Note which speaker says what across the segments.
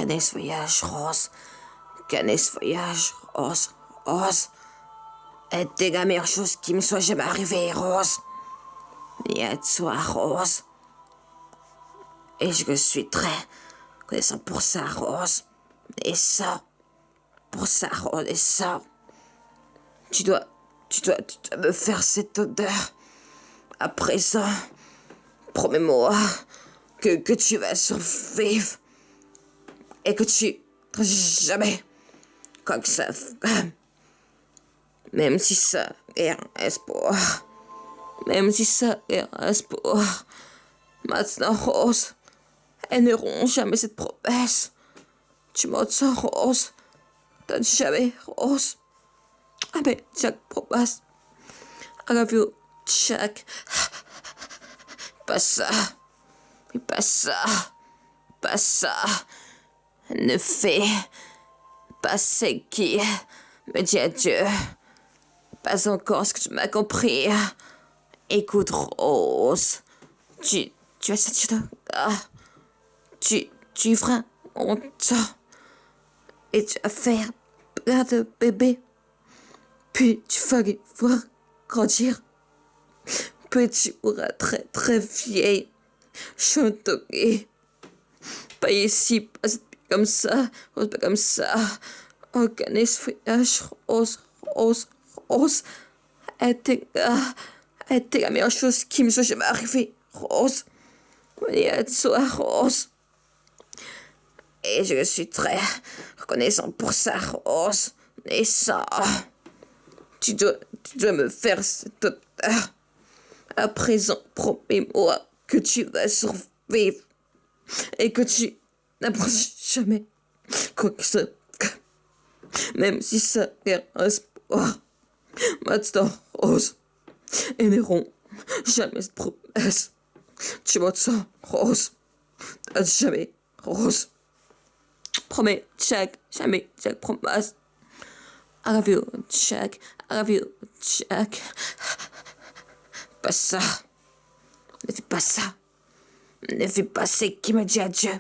Speaker 1: Canis voyage, Rose. Canis voyage, Rose, Rose. Était la meilleure chose qui me soit jamais arrivée, Rose. Et à toi, Rose. Et je suis très reconnaissant pour ça, Rose. Et ça, pour ça, Rose, et ça. Tu dois me faire cette odeur. À présent, promets-moi que tu vas survivre. Et que tu jamais, quoi que ça, même si ça est un espoir, même si ça est un espoir, maintenant, Rose, elles n'auront jamais cette promesse. Tu m'entends, Rose? Donne jamais, Rose. Ah mais, Jack, promise. I love you, Jack. Pas ça. Mais pas ça. Pas ça. Ne fais pas ce qui me dit adieu. Pas encore ce que tu m'as compris. Écoute, Rose. Tu as cette tu feras honte. Et tu vas faire plein de bébés. Puis tu vas les voir grandir. Puis tu auras très très vieille. Chantonner. Pas ici, pas comme ça, pas comme ça. Organise voyage, Rose, Rose, Rose. Était la meilleure chose qui me soit jamais arrivée, Rose. Et à toi, Rose. Et je suis très reconnaissant pour ça, Rose. Et ça, tu dois me faire cette odeur. À présent, promets-moi que tu vas survivre. Et que tu n'approches jamais quoi que ce soit. Même si ça est un espoir. Maintenant, Rose. Elles n'auront jamais cette promesse. Tu m'entends, Rose? Jamais, Rose. Promets, Jack. Jamais, Jack, promesse. I love you, Jack. I love you, Jack. Pas ça. Ne fais pas ça. Ne fais pas ce qui me dit adieu.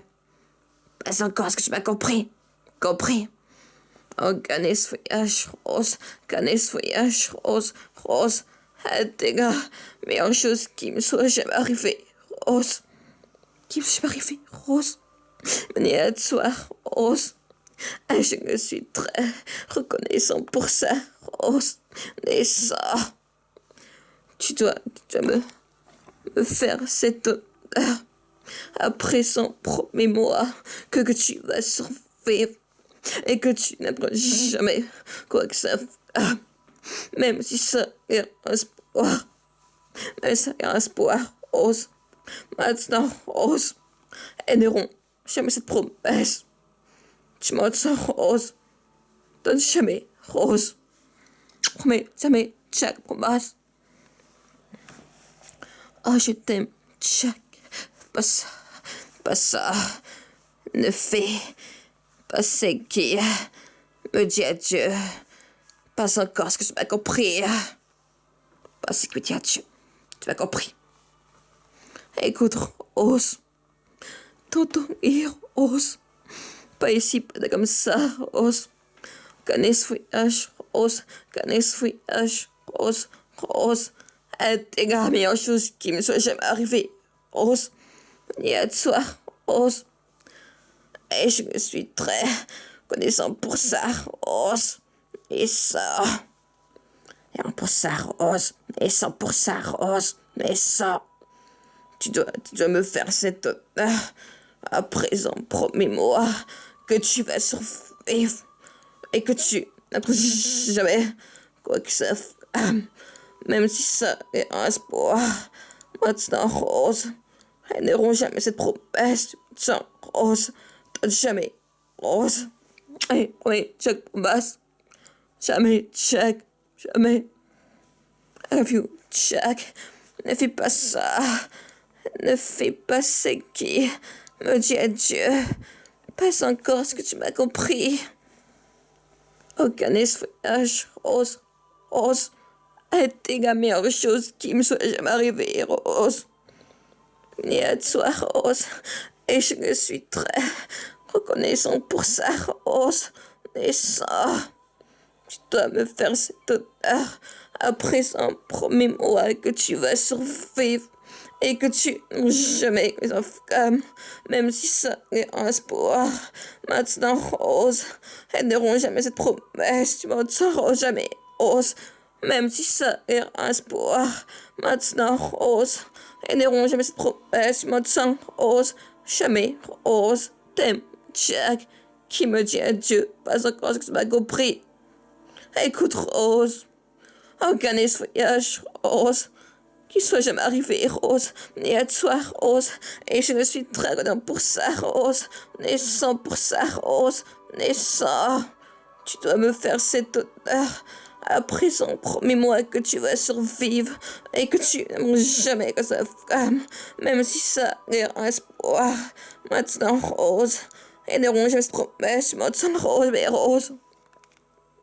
Speaker 1: Pas encore ce que tu m'as compris. Compris? Oh, Canis voyage, Rose. Canis voyage, Rose. Rose. T'es la meilleure chose qui me soit jamais arrivée. Rose. Qui me soit jamais arrivée. Rose. Venez à toi, Rose. Et je me suis très reconnaissant pour ça, Rose. Et ça. Tu dois me faire cette odeur. À présent, promets-moi que tu vas survivre et que tu n'apprends jamais quoi que ça fasse. Même si ça est un espoir. Même si ça est un espoir, Rose. Maintenant, Rose. Elles n'auront jamais cette promesse. Tu m'entends, Rose? Donne jamais, Rose. Promets jamais, Jack, promesse. Oh, je t'aime, Jack. Pas ça, pas ça. Ne fais pas ce qui me dit adieu. Pas encore ce que tu m'as compris. Pas ce que tu dis adieu. Tu m'as compris. Écoute, Rose. Tonton Rose. Pas ici, pas comme ça, Rose. Canis voyage, Rose. Canis voyage, Rose. Rose. T'es la meilleure chose qui me soit jamais arrivée, Rose. Et à toi, Rose. Et je me suis très reconnaissant pour ça, Rose. Et ça. Et pour ça, Rose. Et ça pour ça, Rose. Et ça. Tu dois me faire cette odeur. À présent, promets-moi que tu vas survivre. Et que tu n'approches jamais quoi que ça fasse. Même si ça est un espoir. Maintenant, Rose. Elles n'auront jamais cette promesse. Tiens, Rose. Jamais, Rose. Oui, Jack, promesse. Jamais, Jack. Jamais. I love you, Jack. Ne fais pas ça. Ne fais pas ce qui me dit adieu. Pas encore ce que tu m'as compris. Aucun voyage, Rose. Rose. A été la meilleure chose qui me soit jamais arrivée, Rose. Et à toi, Rose. Et je me suis très reconnaissant pour ça, Rose. Et ça, tu dois me faire cet honneur. À présent, promets-moi que tu vas survivre et que tu n'auras jamais les femmes, même si ça est un espoir. Maintenant, Rose, elles n'auront jamais cette promesse, tu m'entends jamais, Rose, même si ça est un espoir. Maintenant, Rose, elles n'auront jamais cette promesse, tu m'entends, Rose, jamais, Rose, t'aimes, Jack, qui me dit adieu, pas encore que tu m'as compris. Écoute, Rose, organise ce voyage, Rose, qu'il soit jamais arrivé, Rose, ni à toi, Rose, et je ne suis très content pour ça, Rose, naissant pour ça, Rose, naissant. Tu dois me faire cet honneur. À présent, promets-moi que tu vas survivre et que tu n'aimeras jamais que sa femme, même si ça est un espoir. Maintenant, Rose, et n'auront jamais cette promesse, maintenant, Rose, mais Rose.